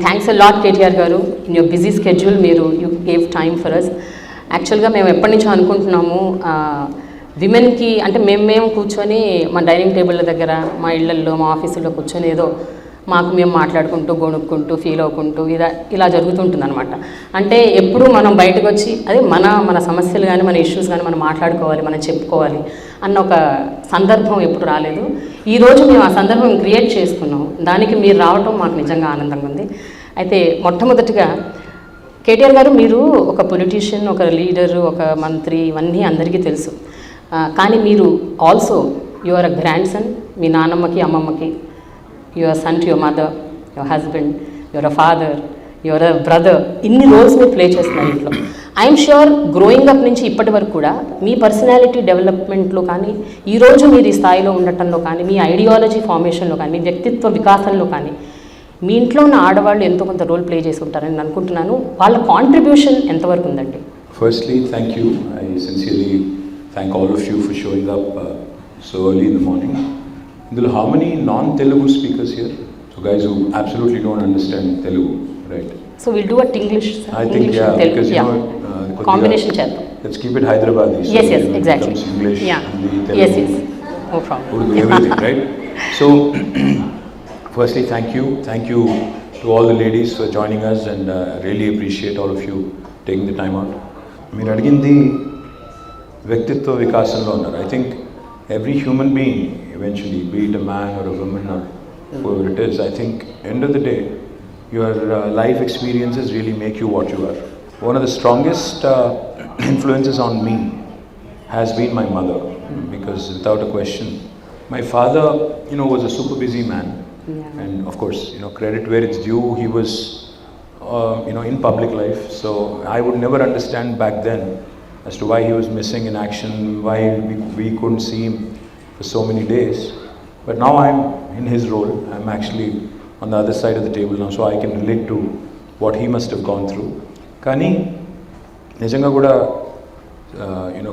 Thanks అ lot KTR గారు. In your busy schedule మీరు you gave time for us. యాక్చువల్గా మేము ఎప్పటి నుంచో అనుకుంటున్నాము విమెన్కి అంటే మేము కూర్చొని మా డైనింగ్ టేబుల్ దగ్గర మా ఇళ్లల్లో మా ఆఫీసుల్లో కూర్చొని ఏదో మాకు మేము మాట్లాడుకుంటూ గొణుక్కుంటూ ఫీల్ అవ్వకుంటూ ఇలా జరుగుతుంటుంది అనమాట. అంటే ఎప్పుడు మనం బయటకు వచ్చి అదే మన సమస్యలు కానీ మన ఇష్యూస్ కానీ మనం మాట్లాడుకోవాలి, మనం చెప్పుకోవాలి అన్న ఒక సందర్భం ఎప్పుడు రాలేదు. ఈరోజు మేము ఆ సందర్భం క్రియేట్ చేసుకున్నాం. దానికి మీరు రావటం మాకు నిజంగా ఆనందంగా ఉంది. అయితే మొట్టమొదటిగా కేటీఆర్ గారు, మీరు ఒక పొలిటీషియన్, ఒక లీడరు, ఒక మంత్రి, ఇవన్నీ అందరికీ తెలుసు. కానీ మీరు also your uh grandson. మీ నాన్నమ్మకి అమ్మమ్మకి your son to your mother, your husband, your uh father, your uh brother. ఇన్ని రోల్స్ మీరు ప్లే చేస్తున్నారు ఇంట్లో. ఐఎమ్ ష్యూర్ గ్రోయింగ్ అప్ నుంచి ఇప్పటి వరకు కూడా మీ పర్సనాలిటీ డెవలప్మెంట్లో కానీ, ఈరోజు మీరు ఈ స్థాయిలో ఉండటంలో కానీ, మీ ఐడియాలజీ ఫార్మేషన్లో కానీ, మీ వ్యక్తిత్వ వికాసంలో కానీ మీ ఇంట్లో ఉన్న ఆడవాళ్ళు ఎంతో కొంత రోల్ ప్లే చేసి ఉంటారని నేను అనుకుంటున్నాను. వాళ్ళ కాంట్రిబ్యూషన్ ఎంతవరకు ఉందండి? Firstly, thank you. I sincerely thank all of you for showing up so early in the morning. How many non-Telugu speakers here? So guys who absolutely don't understand Telugu, right? So we'll do a English. I think English yeah, Telugu, because yeah. Combination chat. Let's keep it Hyderabadi. So Yes, exactly. English, Yeah. Hindi, Telugu, Yes. No problem. Urdu, everything, right? So firstly, thank you to all the ladies for joining us, and really appreciate all of you taking the time out. మీరు అడిగింది వ్యక్తిత్వ వికాసంలో ఉన్నారు. I think every human being eventually, be it a man or a woman or whoever it is, I think end of the day your life experiences really make you what you are. One of the strongest influences on me has been my mother, because without a question, my father, was a super busy man. Yeah. And of course, credit where it's due, he was in public life, so I would never understand back then as to why he was missing in action, why we couldn't see him for so many days. But now I'm in his role. I'm actually on the other side of the table now, so I can relate to what he must have gone through. Kani nijanga kuda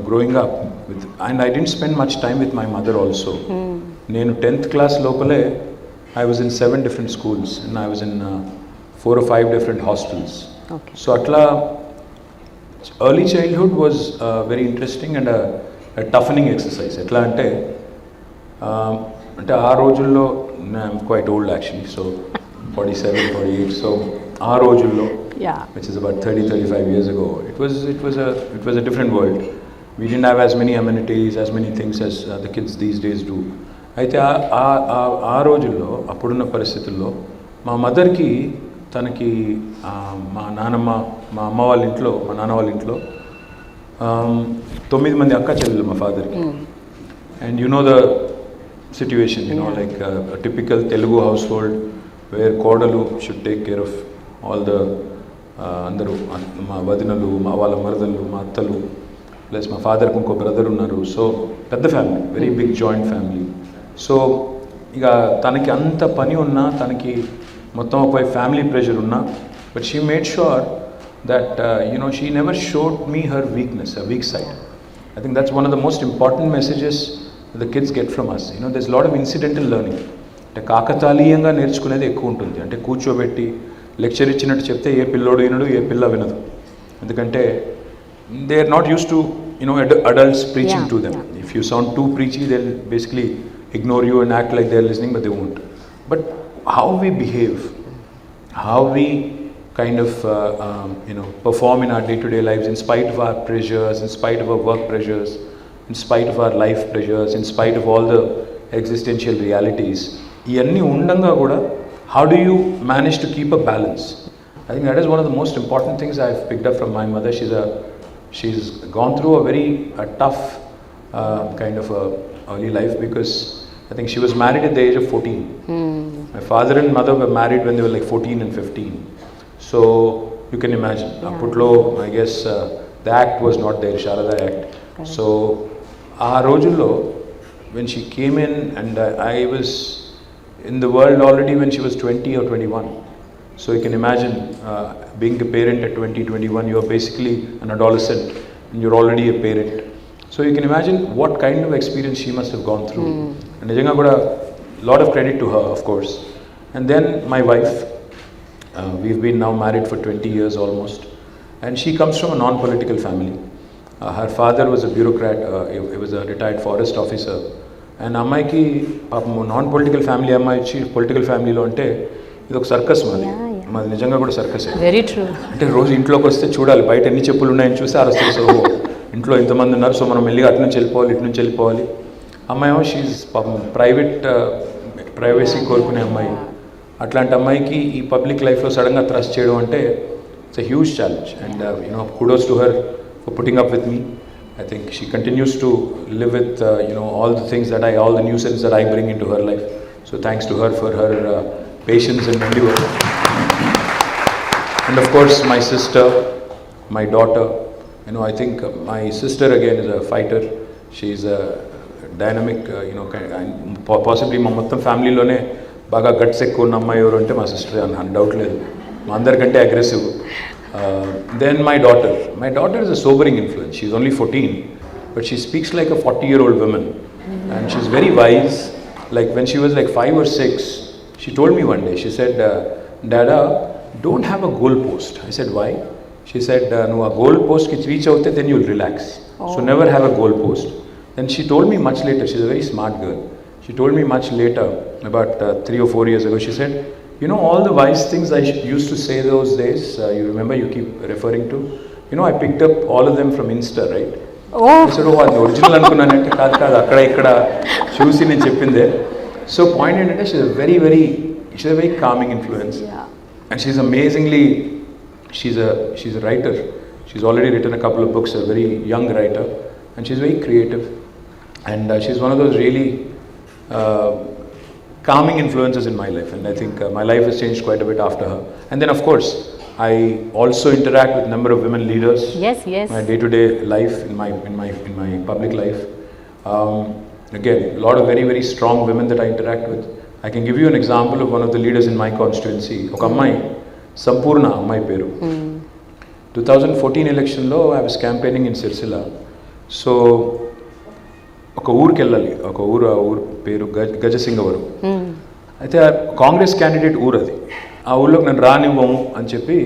growing up with, and I didn't spend much time with my mother also. Nenu 10th class lopale I was in 7 different schools, and I was in 4 or 5 different hostels. Okay. So atla early childhood was very interesting and a toughening exercise. Etla ante aa rojullo, I'm quite old actually, so 47, 48. So aa rojullo, Yeah. which is about 30-35 years ago, it was a different world. We didn't have as many amenities, as many things as the kids these days do. అయితే ఆ రోజుల్లో, అప్పుడున్న పరిస్థితుల్లో మా మదర్కి, తనకి మా నాన్నమ్మ, మా అమ్మ వాళ్ళ ఇంట్లో, మా నాన్న వాళ్ళ ఇంట్లో 9 మంది అక్క చెల్లెలు మా ఫాదర్కి. And the situation, like a typical Telugu household where కోడలు should take care of all the అందరూ, మా వదినలు, మా వాళ్ళ మరదలు, మా అత్తలు, ప్లస్ మా ఫాదర్కి ఇంకో బ్రదర్ ఉన్నారు. సో పెద్ద family, very big joint family. సో ఇక తనకి అంత పని ఉన్నా, తనకి మొత్తం ఒక ఫ్యామిలీ ప్రెషర్ ఉన్నా, but she made sure that she never showed me her weakness, her weak side. I think that's one of the most important messages the kids get from us. There's lot of incidental learning. అంటే కాకతాళీయంగా నేర్చుకునేది ఎక్కువ ఉంటుంది. అంటే కూర్చోబెట్టి lecture ఇచ్చినట్టు చెప్తే ఏ పిల్లోడు వినడు, ఏ పిల్ల వినదు. ఎందుకంటే they are not use to adults preaching to them. If you sound too preachy, they'll basically ignore you and act like they're listening, but they won't. But how we behave, how we kind of perform in our day-to-day lives, in spite of our pressures, in spite of our work pressures, in spite of our life pressures, in spite of all the existential realities, iyanni undanga kuda how do you manage to keep a balance? I think that is one of the most important things I've picked up from my mother. She's gone through a very tough kind of early life, because I think she was married at the age of 14. My father and mother were married when they were like 14 and 15. So you can imagine. Apputlo, I guess the act was not there, Sharada Act. Correct. So aa rojullo, when she came in, and I was in the world already when she was 20 or 21. So you can imagine being a parent at 20, 21, you're basically an adolescent and you're already a parent. So you can imagine what kind of experience she must have gone through. And nijanga kuda lot of credit to her, of course. And then my wife, We've been now married for 20 years almost. And she comes from a non-political family. Her father was a bureaucrat, he was a retired forest officer. And అమ్మాయికి పాపం non political family అమ్మాయి వచ్చి political ఫ్యామిలీలో అంటే ఇది ఒక circus మాది నిజంగా కూడా సర్కస్. Very true. అంటే రోజు ఇంట్లోకి వస్తే చూడాలి బయట ఎన్ని చెప్పులు ఉన్నాయని చూస్తే అరస్తుంది. సో ఇంట్లో ఇంతమంది ఉన్నారు, సో మనం వెళ్ళి అటు నుంచి వెళ్ళిపోవాలి ఇటు నుంచి వెళ్ళిపోవాలి. అమ్మాయి ఏమో షీజ్ పాపం ప్రైవసీ కోరుకునే అమ్మాయి. అట్లాంటి అమ్మాయికి ఈ పబ్లిక్ లైఫ్లో సడన్గా థ్రస్ట్ చేయడం అంటే it's a huge challenge. And kudos to her for putting up with me. I think she continues to live with all the things that all the nuisance that I bring into her life. So thanks to her for her patience and endeavor. And of course my sister, my daughter. I think my sister again is a fighter. She's a dynamic, possibly మా మొత్తం ఫ్యామిలీలోనే బాగా guts ఎక్కువ ఉన్న అమ్మాయి ఎవరు అంటే మా sister అని డౌట్ లేదు. మా అందరికంటే aggressive. Then my daughter is a sobering influence. She's only 14, but she speaks like a 40-year-old woman. And she's very wise. Like when she was like 5 or 6, she told me one day, she said, Dada, don't have a goal post. I said, why? She said, no, a goal post ki reach out, then you'll relax. So never have a goal post. Then she told me much later, she's a very smart girl. She told me much later, about 3 or 4 years ago, she said, all the wise things I used to say those days, you remember, you keep referring to, I picked up all of them from Insta, right? I said, అది original అనుకున్నానంటే కాదు అక్కడ ఇక్కడ చూసి నేను చెప్పిందే. So point ఏంటంటే షీ's a very calming influence. And she's amazingly, she's a writer. She's already written a couple of books, a very young writer, and she's very creative. And she's one of those really calming influences in my life, and I think my life has changed quite a bit after her. And then of course I also interact with a number of women leaders. Yes. My day-to-day life, in my public life. Again, a lot of very, very strong women that I interact with. I can give you an example of one of the leaders in my constituency. Oka ammai, Sampurna ammai peru. 2014 election lo I was campaigning in Sirsila. So ఒక ఊరికి వెళ్ళాలి, ఒక ఊరు పేరు గజసింగవరం. అయితే Congress candidate ఊరు అది. ఆ ఊళ్ళోకి నన్ను రానివ్వము అని చెప్పి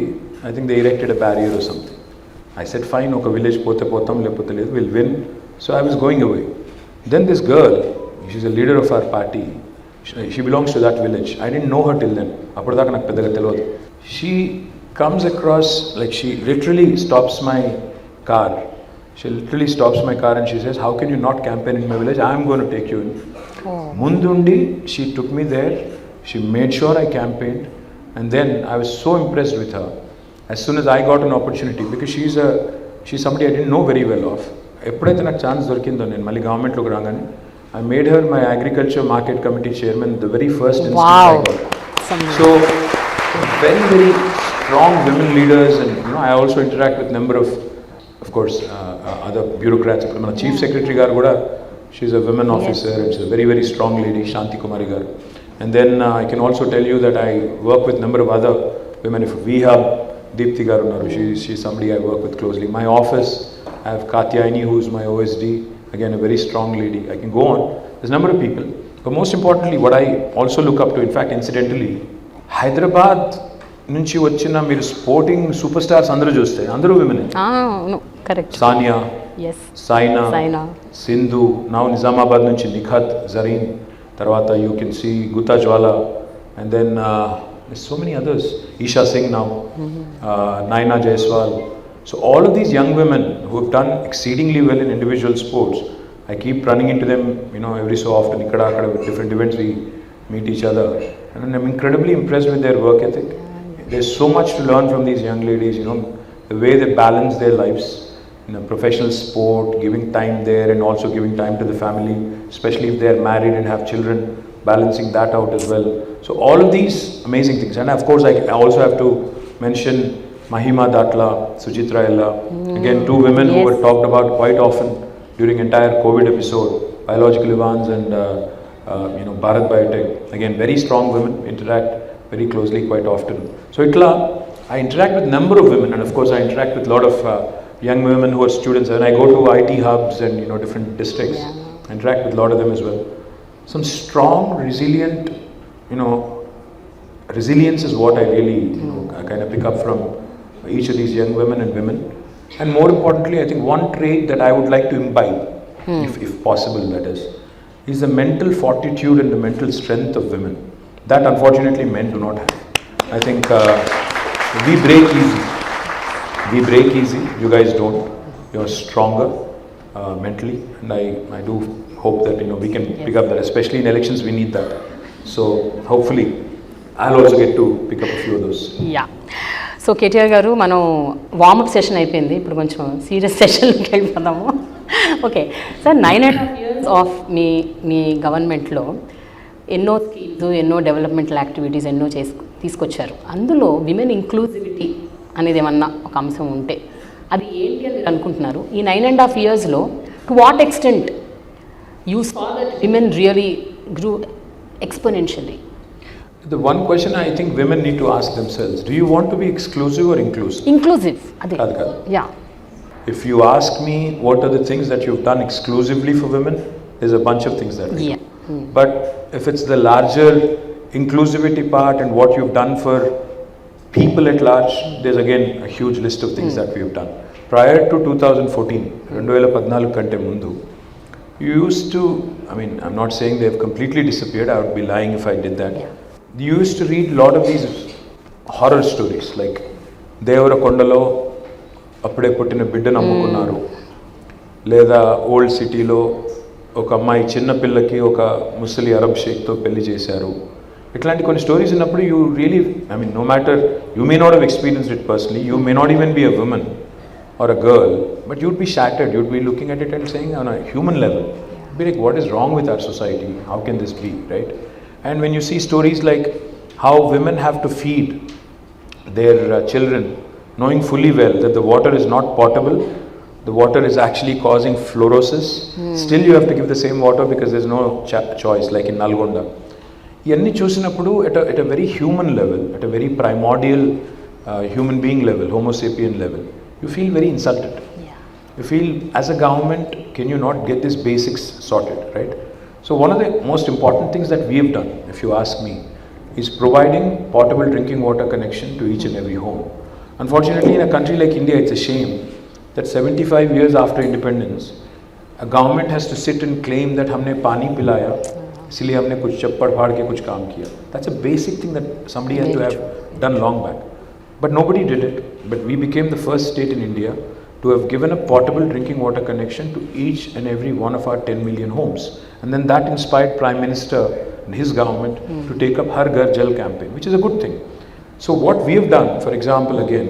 I think they erected a barrier or something. I said fine, ఒక విలేజ్ పోతే పోతాం లేకపోతే లేదు, will win. So I was going away. Then this girl, she's a leader of our party, she belongs to that village. I didn't know her till then, అప్పటిదాకా నాకు పెద్దగా తెలియదు. She comes across, like she literally stops my car. She literally stops my car and she says, how can you not campaign in my village? I am going to take you in. Mundundi, she took me there. She made sure I campaigned. And then I was so impressed with her. As soon as I got an opportunity, because she's somebody I didn't know very well of. ఎప్పుడైతే నాకు chance దొరికిందో నేను మళ్ళీ గవర్నమెంట్లోకి రాగానే I made her my agriculture market committee chairman, the very first instance I got. So very, very strong women leaders, and I also interact with number of course other bureaucrats. మన chief secretary గారు కూడా, she's a women officer, and she's a very, very strong lady, Shanti Kumari garu. And then I can also tell you that I work with number of other women. If we have Deepthi garu unnaru, she's somebody I work with closely. My office, I have Katyayani, who's my OSD, again a very strong lady. I can go on, there's a number of people. But most importantly, what I also look up to, in fact incidentally, Hyderabad నుంచి వచ్చిన మీరు sporting super stars అందరూ చూస్తే అందరూ women. Correct. Sania, Saina, Sindhu, now Nizamabad నుంచి నిఖత్, జరీన్, తర్వాత you can see Gutta Jwala, and then so many others, Esha Singh now, Naina Jaiswal. So all of these young women who have done exceedingly well in individual sports. I keep running into them, every so often, ikkada akkada, with different events we meet each other, and I'm incredibly impressed with their work ethic. There's so much to learn from these young ladies, the way they balance their lives in a professional sport, giving time there and also giving time to the family, especially if they are married and have children, balancing that out as well. So all of these amazing things. And of course I also have to mention Mahima Datla, Suchitra Ella, again two women who were talked about quite often during entire COVID episode, Biological Evans and Bharat Biotech. Again, very strong women, interact very closely quite often. So I interact with number of women, and of course I interact with a lot of young women who are students, and I go to IT hubs and different districts. I interact with a lot of them as well. Some strong, resilient, resilience is what I really, I kind of pick up from each of these young women and women. And more importantly, I think one trait that I would like to imbibe, if possible, that is the mental fortitude and the mental strength of women. That unfortunately men do not have. I think we break easy. We break easy. You guys don't. You're stronger mentally, and I do hope that we can pick up that. Especially in elections, we need that. So hopefully, I'll also get to pick up a few of those. Yeah. So KTR గారు మనం warm up session అయిపోయింది, ఇప్పుడు కొంచెం serious సెషన్కి వెళ్ళిపోదాము. Okay sir, 9.5 years of మీ గవర్నమెంట్లో ఎన్నో schemes, ఎన్నో developmental activities ఎన్నో తీసుకొచ్చారు. అందులో విమెన్ ఇంక్లూజివిటీ అనేది ఏమన్నా ఒక అంశం ఉంటే అది ఏంటి అని మీరు అనుకుంటున్నారు? ఈ 9.5 yearsలో to what extent you saw that women really grew exponentially? The one question I think women need to ask themselves, do you want to be exclusive or inclusive? Inclusive. Yeah. If you ask me what are the things that you've done exclusively for women, there's a bunch of things that we do. But if it's the larger inclusivity part and what you've done for people at large, there's again a huge list of things that we've done. Prior to 2014, 2014 kante mundu, you used to, I'm not saying they've completely disappeared, I would be lying if I did that. You used to read a lot of these horror stories like Devara Kondalo అప్పుడే పుట్టిన బిడ్డను అమ్ముకున్నారు, లేదా old సిటీలో ఒక అమ్మాయి చిన్న పిల్లకి ఒక ముసలి అరబ్ షేక్తో పెళ్లి చేశారు. ఇట్లాంటి కొన్ని స్టోరీస్ ఉన్నప్పుడు you really no matter you may not have experienced it personally, you may not even be a woman or a girl, but you'd be shattered, you'd be looking at it and saying on a human level, be like, what is wrong with our society, how can this be, right? And when you see stories like how women have to feed their children, knowing fully well that the water is not potable, the water is actually causing fluorosis, still you have to give the same water because there's no choice, like in Nalgonda. Iyanni chusinappudu at a very human level, at a very primordial human being level, homo sapien level, you feel very insulted. You feel, as a government, can you not get these basics sorted, right? So one of the most important things that we have done, if you ask me, is providing portable drinking water connection to each and every home. Unfortunately, in a country like India, it's a shame that 75 years after independence, a government has to sit and claim that humne pani pilaya, isliye humne kuch chappad phad ke kuch kaam kiya. That's a basic thing that somebody has to have done long back. But nobody did it. But we became the first state in India to have given a portable drinking water connection to each and every one of our 10 million homes. And then that inspired Prime Minister and his government to take up Har Ghar Jal campaign, which is a good thing. So what we have done, for example, again,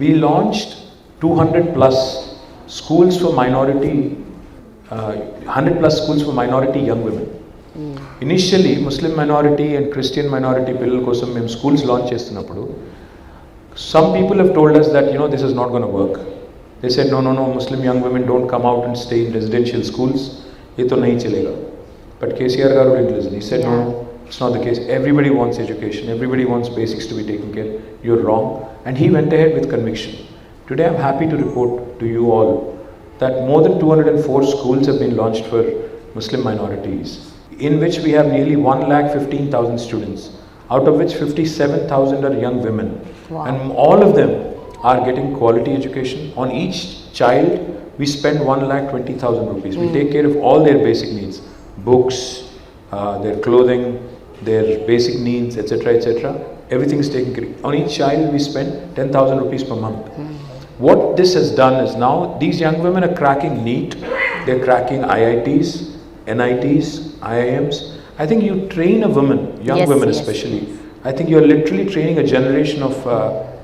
we launched 200 plus schools for minority, 100 plus schools for minority young women. Initially, Muslim minority and Christian minority pillal kosam mem schools launch chestunappudu, some people have told us that this is not going to work. They said no, Muslim young women don't come out and stay in residential schools, ye to nahi chalega. But KCR garu didn't listen. He said no, it's not the case. Everybody wants education, everybody wants basics to be taken care. You're wrong. And he went ahead with conviction. Today I'm happy to report to you all that more than 204 schools have been launched for Muslim minorities, in which we have nearly 1,15,000 students, out of which 57,000 are young women. Wow. And all of them are getting quality education. On each child, we spend 1,20,000 rupees. We take care of all their basic needs, books, their clothing, their basic needs, etc., etc. Everything is taken care of. On each child, we spend 10,000 rupees per month. What this has done is now these young women are cracking NEET, they're cracking IITs, NITs, IIMs. I think you train a woman, young women especially, I think you're literally training a generation of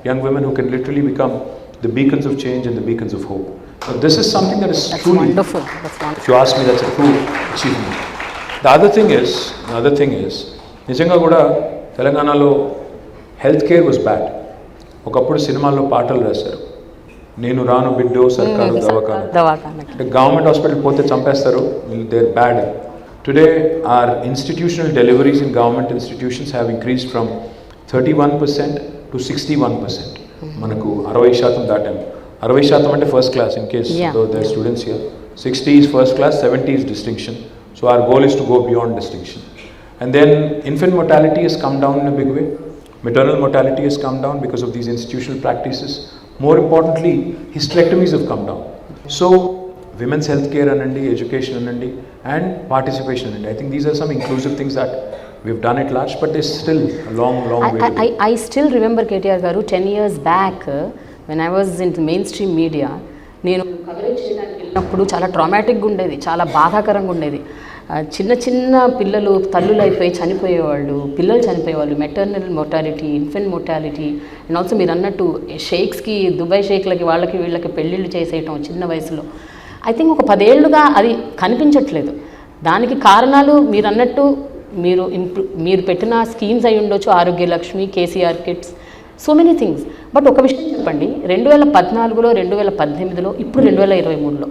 young women who can literally become the beacons of change and the beacons of hope. So this is something that is truly wonderful. That's wonderful. If you ask me, that's a true achievement. The other thing is, నిజంగా కూడా తెలంగాణలో health care was bad. ఒకప్పుడు సినిమాల్లో పాటలు రాశారు, నేను రాను బిడ్డో సర్కారు దవాఖాన, అంటే గవర్నమెంట్ హాస్పిటల్ పోతే చంపేస్తారు, they are bad. Today, our institutional deliveries in government institutions have increased from 31% to 61%. Manaku 60% datam. 60% ante first class in case though there are students here. 60 is first class, 70 is distinction. So our goal is to go beyond distinction. And then infant mortality has come down in a big way. Maternal mortality has come down because of these institutional practices. More importantly, hysterectomies have come down. So, women's healthcare anandi, education anandi, and participation anandi. I think these are some inclusive things that we've done at large, but there's still a long way to go. I still remember KTR garu 10 years back when I was in the mainstream media, నేను coverage చేయడానికి వెళ్ళినప్పుడు చాలా ట్రామాటిక్గా ఉండేది, చాలా బాధాకరంగా ఉండేది. చిన్న చిన్న పిల్లలు తల్లులు అయిపోయి చనిపోయేవాళ్ళు, పిల్లలు చనిపోయేవాళ్ళు, maternal mortality, infant mortality, and also మీరు అన్నట్టు షేక్స్కి, దుబాయ్ షేక్లకి వాళ్ళకి వీళ్ళకి పెళ్ళిళ్ళు చేసేయటం చిన్న వయసులో. ఐ థింక్ ఒక 10 ఏళ్ళుగా అది కనిపించట్లేదు. దానికి కారణాలు మీరు అన్నట్టు మీరు పెట్టిన స్కీమ్స్ అయి ఉండొచ్చు, Arogya Lakshmi, KCR kits, so many things. But ఒక విషయం చెప్పండి, 2014లో, 2018లో, ఇప్పుడు 2023లో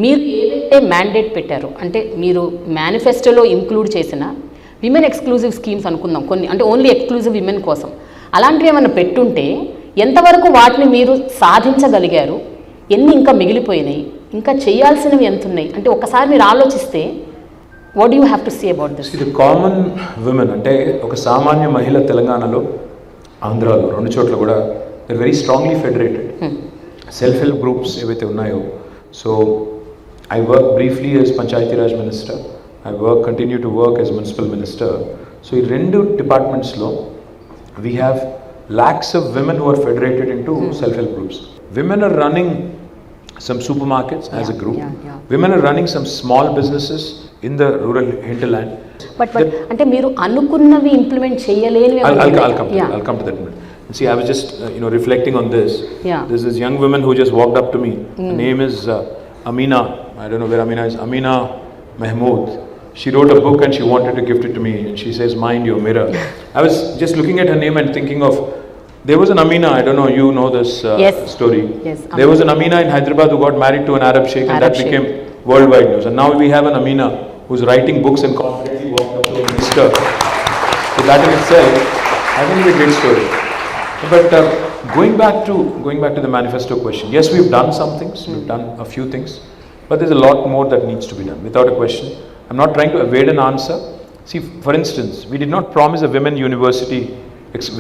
మీరు ఏదైతే మ్యాండేట్ పెట్టారో, అంటే మీరు మేనిఫెస్టోలో ఇంక్లూడ్ చేసిన విమెన్ ఎక్స్క్లూజివ్ స్కీమ్స్ అనుకుందాం కొన్ని, అంటే ఓన్లీ ఎక్స్క్లూజివ్ విమెన్ కోసం, అలాంటివి ఏమైనా పెట్టుంటే ఎంతవరకు వాటిని మీరు సాధించగలిగారు, ఎన్ని ఇంకా మిగిలిపోయినాయి, ఇంకా చేయాల్సినవి ఎంత ఉన్నాయి, అంటే ఒకసారి మీరు ఆలోచిస్తే what do you have to say about this? ఇది కామన్ విమెన్ అంటే ఒక సామాన్య మహిళ తెలంగాణలో, ఆంధ్రాలో, 2 చోట్ల కూడా they very strongly federated. Self help groups ఏవైతే ఉన్నాయో, so I work briefly as Panchayati Raj Minister. I continue to work as Municipal Minister. So, in rendu departments lo, we have lakhs of women who are federated into self-help groups. Women are running some supermarkets as a group. Women are running some small businesses in the rural hinterland. But ante meeru anukunnami implement cheyaleni. I'll come to that minute. See, I was just reflecting on this. There's this young woman who just walked up to me. Her name is Amina. I don't know where Amina is. Amina Mahmood. She wrote a book and she wanted to gift it to me. And she says, "Mind your mirror." I was just looking at her name and thinking of, there was an Amina, I don't know, you know this story. Yes. There was an Amina in Hyderabad who got married to an Arab sheikh, and that became worldwide news. And now we have an Amina who's writing books and confidently walked up to a minister. So that in itself, I think is a great story. But going back to the manifesto question, yes, we've done some things, we've done a few things, but there's a lot more that needs to be done, without a question. I'm not trying to evade an answer. See, for instance, we did not promise a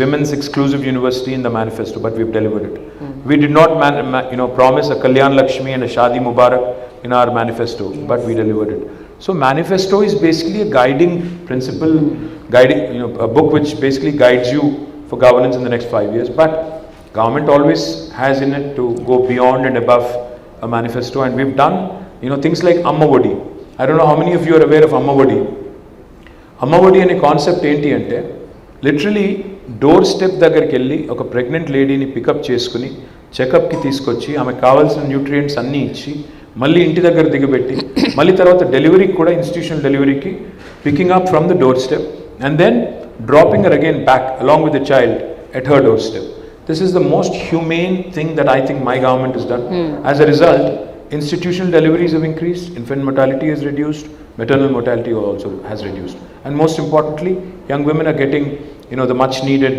women's exclusive university in the manifesto, but we've delivered it. We did not promise a Kalyan Lakshmi and a Shadi Mubarak in our manifesto, but we delivered it. So manifesto is basically a guiding principle, a book which basically guides you for governance in the next 5 years, but government always has in it to go beyond and above a manifesto, and we've done things like Amma Odi. I don't know how many of you are aware of Amma Odi. Amma Odi ane concept enti ante literally door step దగ్గరికి వెళ్ళి ఒక pregnant లేడీని pickup చేసుకుని చెకప్కి తీసుకొచ్చి ఆమెకు కావాల్సిన nutrients అన్నీ ఇచ్చి మళ్ళీ ఇంటి దగ్గర దిగబెట్టి మళ్ళీ తర్వాత డెలివరీకి కూడా ఇన్స్టిట్యూషనల్ డెలివరీకి picking up from the door step and then dropping her again back along with the child at her doorstep. This is the most humane thing that I think my government has done. As a result, institutional deliveries have increased, infant mortality has reduced, maternal mortality also has reduced, and most importantly, young women are getting the much needed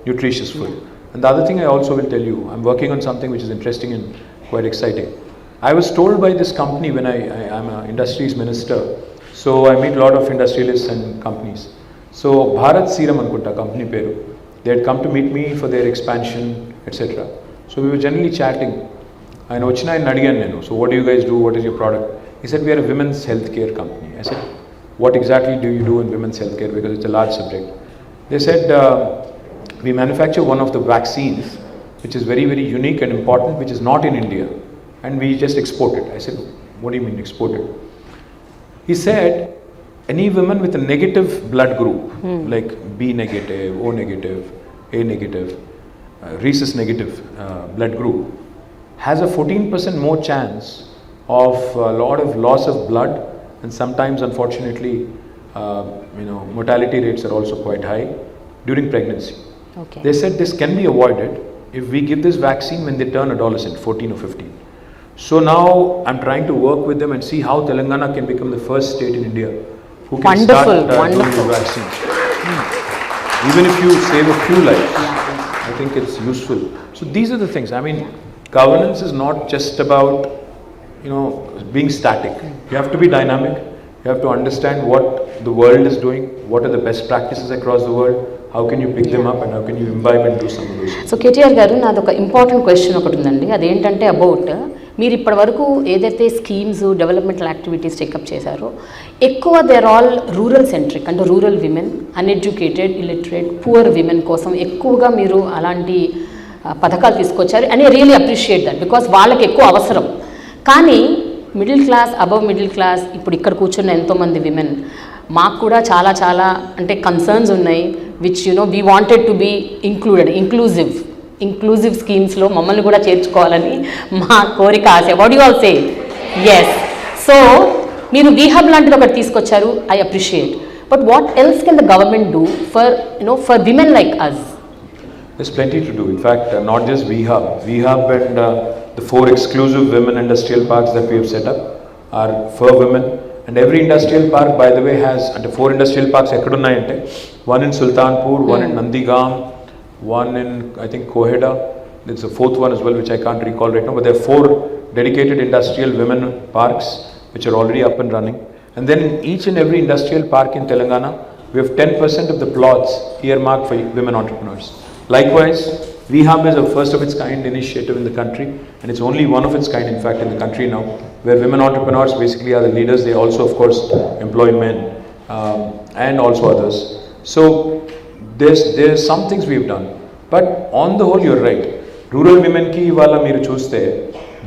nutritious food. And the other thing I also will tell you, I'm working on something which is interesting and quite exciting. I was told by this company when I'm an industries minister, so I meet a lot of industrialists and companies. So Bharat Serum anukunta company peru, they had come to meet me for their expansion, etc. So we were generally chatting. ఆయన వచ్చిన ఆయన అడిగాను నేను, so what do you guys do, what is your product? He said, we are a women's healthcare company. I said, what exactly do you do in women's healthcare, because it's a large subject. They said, we manufacture one of the vaccines which is very, very unique and important, which is not in India, and we just export it. I said, what do you mean export it? He said, any woman with a negative blood group, like B negative, O negative, A negative, rhesus negative blood group, has a 14% more chance of a lot of loss of blood, and sometimes unfortunately mortality rates are also quite high during pregnancy. Okay. They said this can be avoided if we give this vaccine when they turn adolescent, 14 or 15. So now I'm trying to work with them and see how Telangana can become the first state in India who can start doing the vaccines. Even if you save a few lives, I think it's useful. So these are the things. I mean, governance is not just about being static. You have to be dynamic. You have to understand what the world is doing, what are the best practices across the world, how can you pick them up and how can you imbibe and do some of those things. So KTR గారు నాది ఒక important question ఒకటి ఉందండి. అదేంటంటే about మీరు ఇప్పటి వరకు ఏదైతే స్కీమ్స్ డెవలప్మెంటల్ యాక్టివిటీస్ టేకప్ చేశారో ఎక్కువ దేర్ ఆల్ రూరల్ సెంట్రిక్, అంటే rural women, uneducated, illiterate, poor women కోసం ఎక్కువగా మీరు అలాంటి పథకాలు తీసుకొచ్చారు అని రియలీ అప్రిషియేట్ దట్, బికాస్ వాళ్ళకి ఎక్కువ అవసరం. కానీ middle class, above middle class, ఇప్పుడు ఇక్కడ కూర్చున్న ఎంతోమంది విమెన్, మాకు కూడా చాలా చాలా అంటే కన్సర్న్స్ ఉన్నాయి, which we wanted to be inclusive స్కీమ్స్లో మమ్మల్ని కూడా చేర్చుకోవాలని మా కోరిక, ఆశ. What you all say? Yes. So మీరు వీహబ్ లాంటిది ఒకటి తీసుకొచ్చారు, I appreciate. But what else can the government do for women like us? There's plenty to do. In fact, not just VHub and the 4 exclusive women industrial parks that we have set up are for women. And every industrial park, by the way, has 4 industrial parks. Ekkadunnayi, one in Sultanpur, one in Nandigam, one in, I think, Koheda. There's a 4th one as well, which I can't recall right now. But there are 4 dedicated industrial women parks which are already up and running. And then in each and every industrial park in Telangana, we have 10% of the plots earmarked for women entrepreneurs. Likewise, VHub is a first of its kind initiative in the country, and it's only one of its kind, in fact, in the country now, where women entrepreneurs basically are the leaders. They also, of course, employ men and also others. So there's some things we've done, but on the whole, you're right. Rural women ki ivala మీరు చూస్తే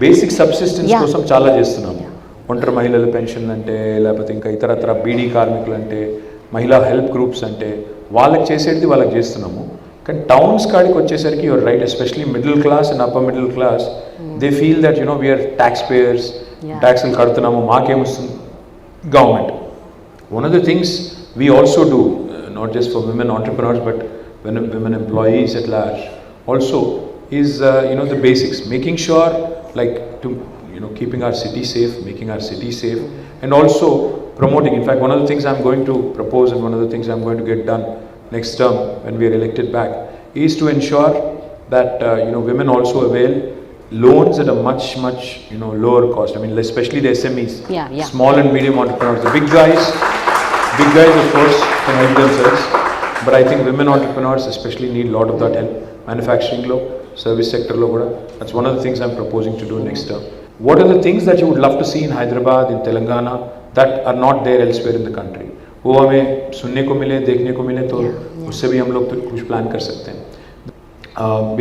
basic subsistence కోసం చాలా చేస్తున్నాము. ఒంటరి మహిళల pension అంటే, లేకపోతే ఇంకా ఇతరత్ర బీడీ కార్మికులు అంటే, మహిళా హెల్ప్ గ్రూప్స్ అంటే, వాళ్ళకి చేసేది వాళ్ళకి చేస్తున్నాము. కానీ టౌన్స్ కాడికి వచ్చేసరికి your right, especially middle class and upper middle class, they feel that we are tax payers, ట్యాక్స్లు కడుతున్నాము, మాకేమొస్తుంది government. One of the things we also do, not just for women entrepreneurs but women employees at large also, is the basics, making sure like to keeping our city safe, making our city safe, and also promoting. In fact, one of the things I'm going to propose and one of the things I'm going to get done next term when we are elected back is to ensure that women also avail loans at a much lower cost. I mean, especially the SMEs, small and medium entrepreneurs. The big guys of course can help themselves, but I think women entrepreneurs especially need a lot of that help. Manufacturing lo, service sector lo kuda, that's one of the things I'm proposing to do next term. What are the things that you would love to see in Hyderabad, in Telangana, that are not there elsewhere in the country? वो हमें सुनने को मिले, देखने को मिले, तो उससे भी हम लोग कुछ प्लान कर सकते हैं.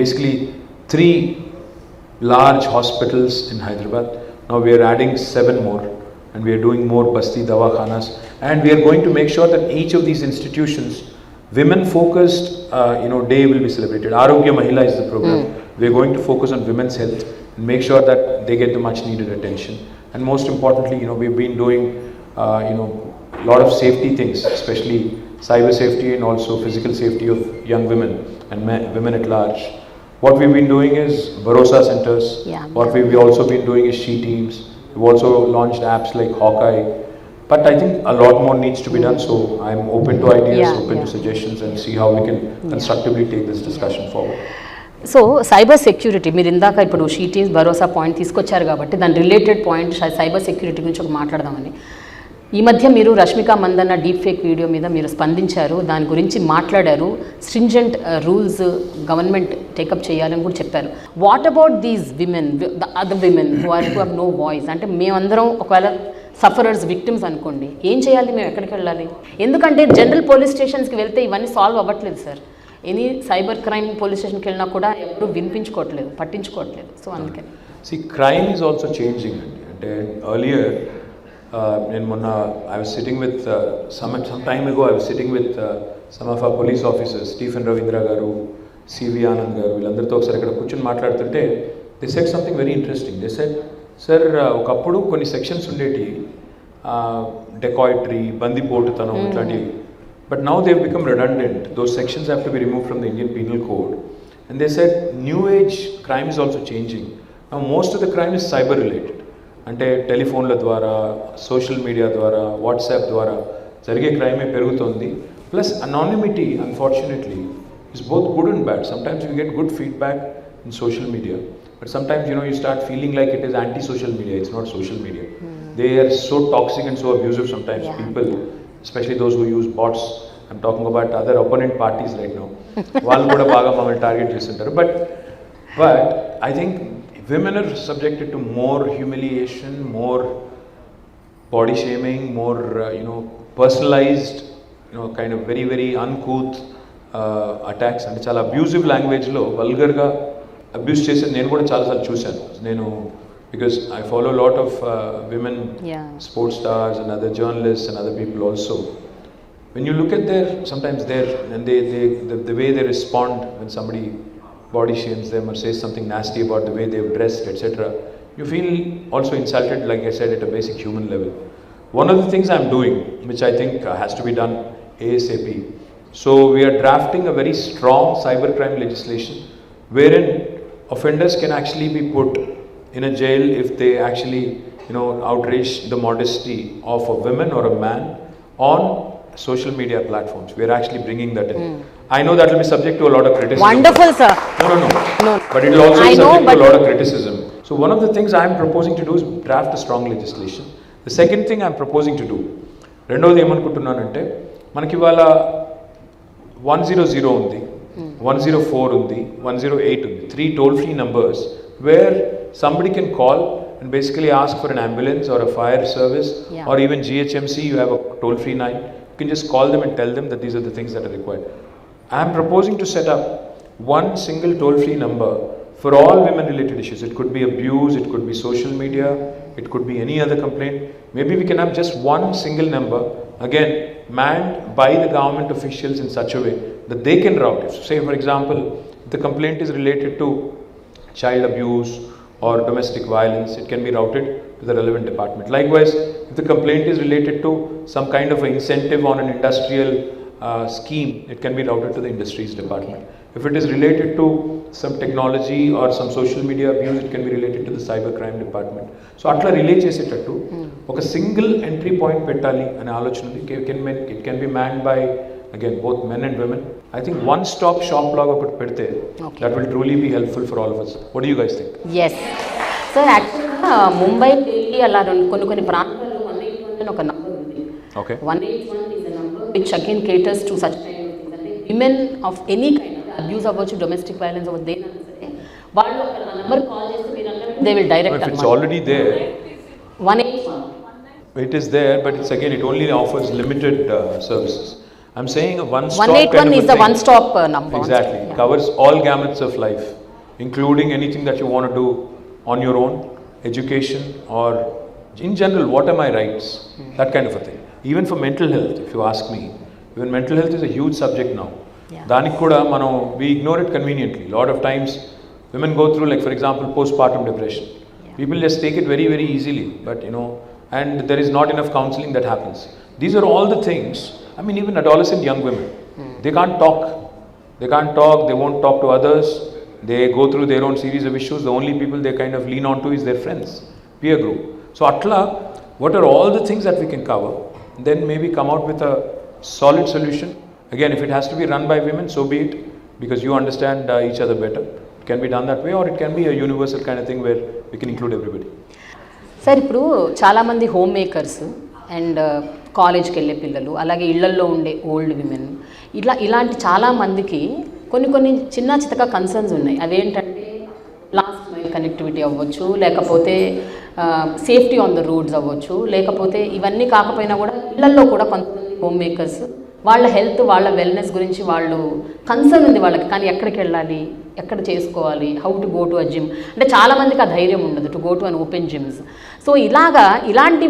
Basically 3 large hospitals in Hyderabad. Now we are adding 7 more, and we are doing more Basti Dawakhanas, and we are going to make sure that each of these institutions, women focused day will be celebrated. Arogya Mahila is the program. We are going to focus on women's health and make sure that they get the much needed attention. And most importantly, we've been doing a lot of safety things, especially cyber safety and also physical safety of young women and women at large. What we've been doing is Bharosa centers. What we've also been doing is She Teams. We've also launched apps like Hawkeye. But I think a lot more needs to be done, so I'm open to ideas, open to suggestions, and see how we can constructively take this discussion forward. So cyber security, మీరు ఇందాక ఇప్పుడు she teams Bharosa point తీసుకొచ్చారు కాబట్టి దాని related point cyber security గురించి ఒక మాట్లాడదామని. ఈ మధ్య మీరు Rashmika Mandanna deep fake video మీద మీరు స్పందించారు, దాని గురించి మాట్లాడారు, స్ట్రింజెంట్ రూల్స్ గవర్నమెంట్ టేకప్ చేయాలని కూడా చెప్పారు. What about these women, the other women who have no voice? అంటే మేమందరం ఒకవేళ సఫరర్స్, విక్టిమ్స్ అనుకోండి, ఏం చేయాలి, మేము ఎక్కడికి వెళ్ళాలి? ఎందుకంటే జనరల్ పోలీస్ స్టేషన్స్కి వెళ్తే ఇవన్నీ సాల్వ్ అవ్వట్లేదు sir. Any cyber crime police స్టేషన్కి వెళ్ళినా కూడా ఎప్పుడు వినిపించుకోవట్లేదు, పట్టించుకోవట్లేదు. సో అందుకని crime is also changing. అంటే earlier నేను మొన్న I was sitting with some time ago I was sitting with some of our police officers, Stephen Ravindra garu, CV Anand garu, వీళ్ళందరితో ఒకసారి ఇక్కడ కూర్చొని మాట్లాడుతుంటే they said something very interesting. They said, sir ఒకప్పుడు కొన్ని sections ఉండేటి, dacoitery, బందిపోటుతనం, ఇట్లాంటివి. But now they've become redundant. Those sections have to be removed from the Indian Penal Code. And they said new age crime is also changing. Now most of the crime is cyber related. అంటే టెలిఫోన్ల ద్వారా, social media ద్వారా, WhatsApp ద్వారా జరిగే క్రైమే పెరుగుతుంది. Plus anonymity unfortunately is both good and bad. Sometimes you get good feedback in social media, but sometimes you start feeling like it is anti-social media. It's not social media. they are so toxic and so abusive sometimes. Yeah. People, especially those who use bots. I'm talking about other opponent parties right now. వాళ్ళు కూడా బాగా మమ్మల్ని target చేస్తుంటారు. But I think women are subjected to more humiliation, more body shaming, more personalized, kind of very very uncouth attacks. అంటే చాలా abusive లాంగ్వేజ్లో వల్గర్గా abuse చేసేది నేను కూడా చాలాసార్లు చూశాను. నేను because I follow a lot of women sports stars and other journalists and other people also. When you look at sometimes the way they respond when somebody body shames them or says something nasty about the way they've dressed, etc., you feel also insulted, like I said, at a basic human level. One of the things I'm doing, which I think has to be done ASAP, so we are drafting a very strong cybercrime legislation wherein offenders can actually be put in a jail if they actually outrage the modesty of a woman or a man on social media platforms. We are actually bringing that in. I know that will be subject to a lot of criticism. Wonderful, sir. No. But it will also be subject to a lot of criticism. So one of the things I am proposing to do is draft a strong legislation. The second thing I am proposing to do, రెండోది ఏమనుకుంటున్నానంటే మనకి ఇవాళ 100 ఉంది, 104 ఉంది, 108 ఉంది, 3 toll-free numbers where somebody can call and basically ask for an ambulance or a fire service, or even GHMC, you have a toll-free line. You can just call them and tell them that these are the things that are required. I am proposing to set up one single toll-free number for all women-related issues. It could be abuse, it could be social media, it could be any other complaint. Maybe we can have just one single number, again, manned by the government officials in such a way that they can route it. So say, for example, if the complaint is related to child abuse or domestic violence, it can be routed to the relevant department. Likewise, if the complaint is related to some kind of an incentive on an industrial scheme, it can be routed to the industries department. If it is related to some technology or some social media abuse, it can be related to the cybercrime department. So atla relay చేసేటట్టు ఒక single entry point పెట్టాలి అనే ఆలోచన ఉంది. It can be manned by, again, both men and women. I think one stop shop లాగా ఒకటి పెడితే that will truly be helpful for all of us. What do you guys think? Yes. Sir, యాక్చువల్గా ముంబై, ఢిల్లీ అలా కొన్ని ప్రాంతాల్లో 181 ఒక number ఉంది. Okay. 181 is a number which again caters to such kind of things. అంటే women of any kind of abuse అవ్వచ్చు, domestic violence అవ్వచ్చు, దేనైనా సరే వాళ్ళు ఆ నంబర్ కాల్ చేస్తే మీరు అన్నట్టు they will direct. If it's already there, 181. it is there, but it's again, it only offers limited services. I'm saying a one-stop 181 kind of is the one-stop number. Exactly. It covers all gamuts of life, including anything that you want to do on your own, education, or in general, what are my rights? That kind of a thing. Even for mental health, if you ask me, even mental health is a huge subject now. దానికి కూడా మనం we ignore it conveniently. A lot of times, women go through, like for example, postpartum depression. People just take it very, very easily, but and there is not enough counseling that happens. These are all the things. I mean, even adolescent young women, they can't talk, they won't talk to others, they go through their own series of issues. The only people they kind of lean on to is their friends, peer group. So atla, what are all the things that we can cover, then maybe come out with a solid solution. Again, if it has to be run by women, so be it, because you understand each other better. It can be done that way, or it can be a universal kind of thing where we can include everybody. Sir, ఇప్పుడు చాలామంది home makers and కాలేజ్కి వెళ్ళే పిల్లలు, అలాగే ఇళ్లల్లో ఉండే old women, ఇలాంటి చాలామందికి కొన్ని చిన్న చితక కన్సర్న్స్ ఉన్నాయి. అవేంటంటే లాస్ట్ మైల్ కనెక్టివిటీ అవ్వచ్చు, లేకపోతే సేఫ్టీ ఆన్ ద రోడ్స్ అవ్వచ్చు, లేకపోతే ఇవన్నీ కాకపోయినా కూడా ఇళ్లల్లో కూడా కొంతమంది హోమ్ మేకర్స్ వాళ్ళ హెల్త్, వాళ్ళ వెల్నెస్ గురించి వాళ్ళు కన్సర్న్ ఉంది వాళ్ళకి. కానీ ఎక్కడికి వెళ్ళాలి, ఎక్కడ చేసుకోవాలి, how to go to a gym, అంటే చాలామందికి ఆ ధైర్యం ఉండదు to go to an open gyms. So ఇలాంటి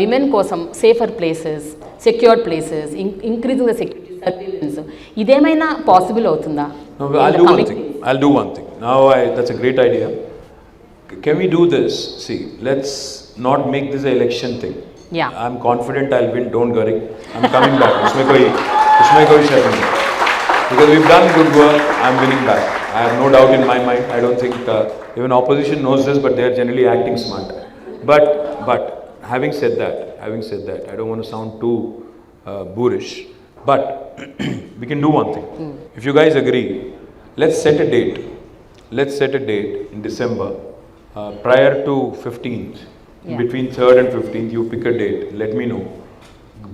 విమెన్ కోసం safer places, secured places, increasing the security surveillance, ఇదేమైనా పాసిబుల్ అవుతుందా? I'll do one thing. Now that's a great idea. Can we do this? See, let's not make this an election thing. Yeah. I'm confident I'll win, don't worry. I'm coming back. Usme koi shak nahi. Because we've done good work, I'm winning back. I have no doubt in my mind. I don't think even opposition knows this, but they're generally acting smart. But having said that, I don't want to sound too boorish, but we can do one thing. If you guys agree, let's set a date in December prior to 15th. Yeah. between 3rd and 15th, you pick a date, let me know.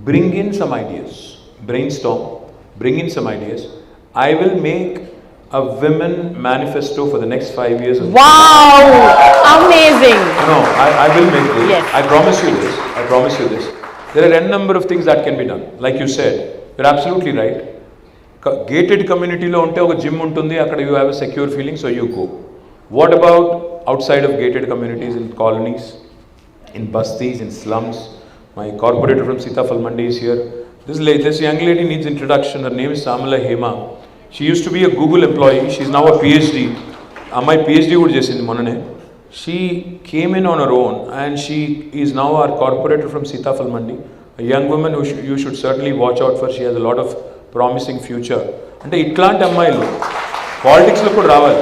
Bring in some ideas, brainstorm, bring in some ideas. I will make a women manifesto for the next 5 years. Wow! Amazing! No, I will make this. Yes. I promise you this. I promise you this. There are n number of things that can be done. Like you said, you're absolutely right. Gated community lo unte oka gym untundi, akkada you have a secure feeling, so you go. What about outside of gated communities, in colonies, in bastis, in slums? My corporator from Sitafal Mandi is here. This young lady needs introduction. Her name is Samala Hema. She used to be a Google employee. She's now a PhD. My PhD would chesindi monane. She came in on her own and she is now our corporator from Sitafal Mandi. A young woman who you should certainly watch out for. She has a lot of promising future. Ante itlanti ammayilu politics lo kuda ravali.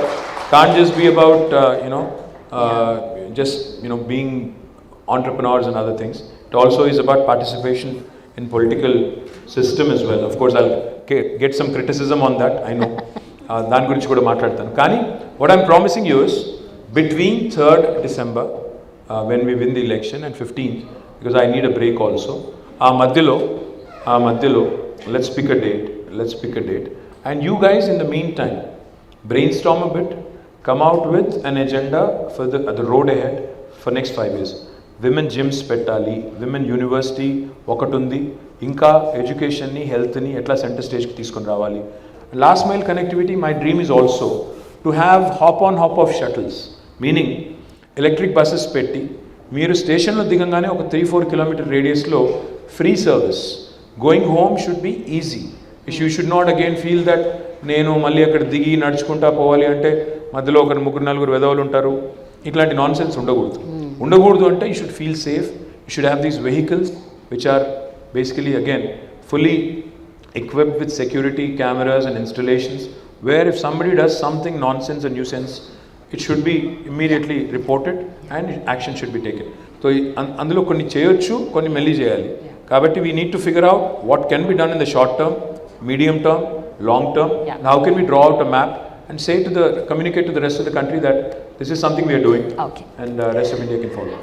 Can't just be about just being entrepreneurs and other things. It also is about participation in political system as well. Of course, I'll get some criticism on that. I know. దాని గురించి కూడా మాట్లాడతాను. కానీ what I'm promising you is between 3rd December when we win the election and 15th, because I need a break also. ఆ మధ్యలో let's pick a date. And you guys in the meantime brainstorm a bit, come out with an agenda for the road ahead for next 5 years. Women gyms పెట్టాలి, women university ఒకటి ఉంది, ఇంకా ఎడ్యుకేషన్ని హెల్త్ని ఎట్లా centre స్టేజ్కి తీసుకొని రావాలి. Last mile connectivity, my dream is also to have hop on hop off shuttles, meaning electric buses పెట్టి మీరు స్టేషన్లో దిగంగానే ఒక 3-4 కిలోమీటర్ రేడియస్లో free service. Going home should be easy. You should not again feel that నేను మళ్ళీ అక్కడ దిగి నడుచుకుంటా పోవాలి అంటే మధ్యలో ఒక 3-4 వెధవలు ఉంటారు. ఇట్లాంటి నాన్ సెన్స్ ఉండకూడదు అంటే you should feel safe. You should have these vehicles which are basically again fully equipped with security cameras and installations, where if somebody does something nonsense or nuisance, it should be immediately reported and action should be taken. So అందులో కొన్ని చేయొచ్చు, కొన్ని మెల్లి చేయాలి. కాబట్టి we need to figure out what can be done in the short term, medium term, long term. And how can we draw out a map and communicate to the rest of the country that this is something we are doing, Okay. and rest of India can follow.